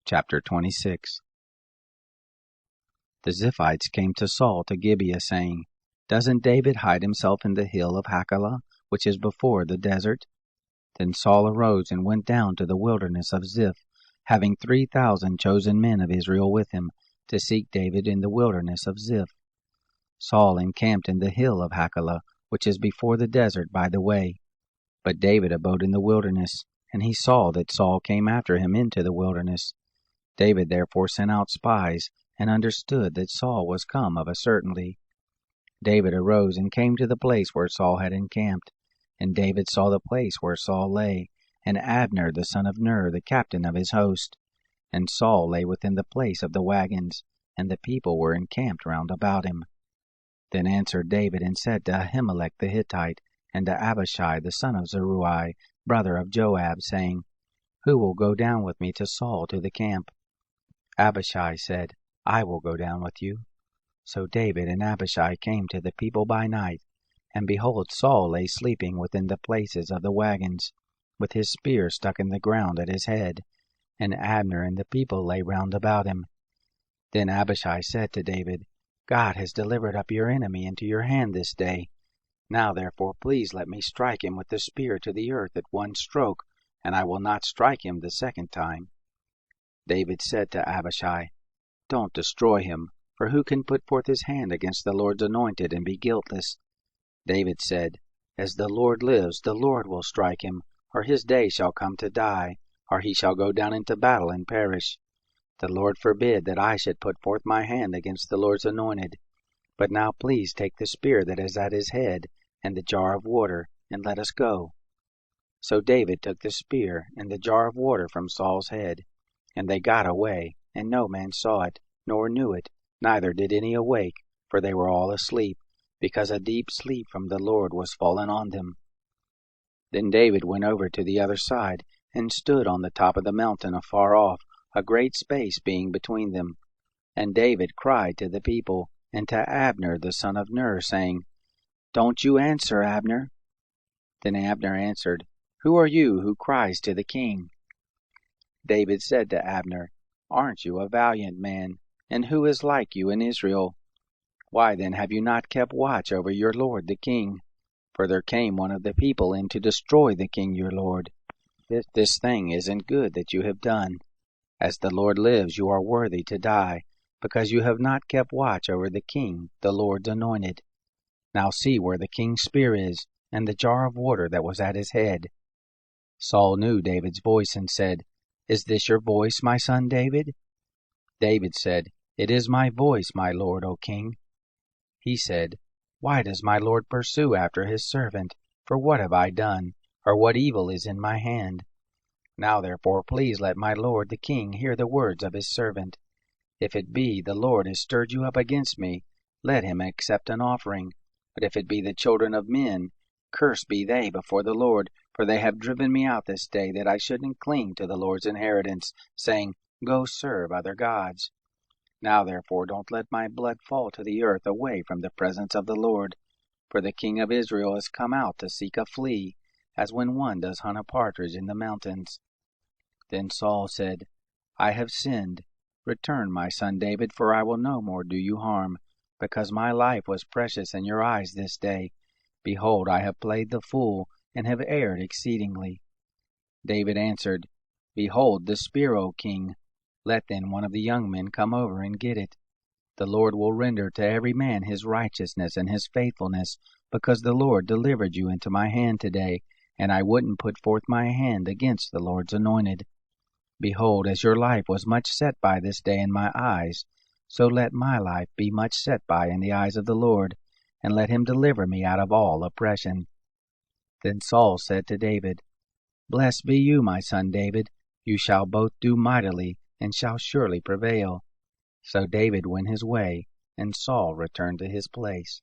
Chapter 26. The Ziphites came to Saul to Gibeah, saying, "Doesn't David hide himself in the hill of Hachilah, which is before the desert?" Then Saul arose and went down to the wilderness of Ziph, having 3,000 chosen men of Israel with him, to seek David in the wilderness of Ziph. Saul encamped in the hill of Hachilah, which is before the desert by the way. But David abode in the wilderness, and he saw that Saul came after him into the wilderness. David therefore sent out spies, and understood that Saul was come of a certainty. David arose and came to the place where Saul had encamped. And David saw the place where Saul lay, and Abner the son of Ner, the captain of his host. And Saul lay within the place of the wagons, and the people were encamped round about him. Then answered David and said to Ahimelech the Hittite, and to Abishai the son of Zeruiah, brother of Joab, saying, "Who will go down with me to Saul to the camp?" Abishai said, "I will go down with you." So David and Abishai came to the people by night, and behold, Saul lay sleeping within the places of the wagons, with his spear stuck in the ground at his head, and Abner and the people lay round about him. Then Abishai said to David, "God has delivered up your enemy into your hand this day. Now therefore please let me strike him with the spear to the earth at one stroke, and I will not strike him the second time." David said to Abishai, "Don't destroy him, for who can put forth his hand against the Lord's anointed and be guiltless?" David said, "As the Lord lives, the Lord will strike him, or his day shall come to die, or he shall go down into battle and perish. The Lord forbid that I should put forth my hand against the Lord's anointed. But now please take the spear that is at his head, and the jar of water, and let us go." So David took the spear and the jar of water from Saul's head, and they got away, and no man saw it, nor knew it, neither did any awake, for they were all asleep, because a deep sleep from the Lord was fallen on them. Then David went over to the other side, and stood on the top of the mountain afar off, a great space being between them. And David cried to the people, and to Abner the son of Ner, saying, "Don't you answer, Abner." Then Abner answered, "Who are you who cries to the king?" David said to Abner, "Aren't you a valiant man? And who is like you in Israel? Why then have you not kept watch over your lord the king? For there came one of the people in to destroy the king your lord. This thing isn't good that you have done. As the Lord lives, you are worthy to die, because you have not kept watch over the king, the Lord's anointed. Now see where the king's spear is, and the jar of water that was at his head." Saul knew David's voice, and said, "Is this your voice, my son David?" David said, "It is my voice, my lord, O king." He said, "Why does my lord pursue after his servant? For what have I done, or what evil is in my hand? Now therefore please let my lord the king hear the words of his servant. If it be the Lord has stirred you up against me, let him accept an offering. But if it be the children of men, cursed be they before the Lord, for they have driven me out this day, that I shouldn't cling to the Lord's inheritance, saying, 'Go serve other gods.' Now therefore don't let my blood fall to the earth away from the presence of the Lord. For the king of Israel has come out to seek a flea, as when one does hunt a partridge in the mountains." Then Saul said, "I have sinned. Return, my son David, for I will no more do you harm, because my life was precious in your eyes this day. Behold, I have played the fool, and have erred exceedingly." David answered, "Behold the spear, O king. Let then one of the young men come over and get it. The Lord will render to every man his righteousness and his faithfulness, because the Lord delivered you into my hand today, and I wouldn't put forth my hand against the Lord's anointed. Behold, as your life was much set by this day in my eyes, so let my life be much set by in the eyes of the Lord, and let him deliver me out of all oppression." Then Saul said to David, "Blessed be you, my son David. You shall both do mightily, and shall surely prevail." So David went his way, and Saul returned to his place.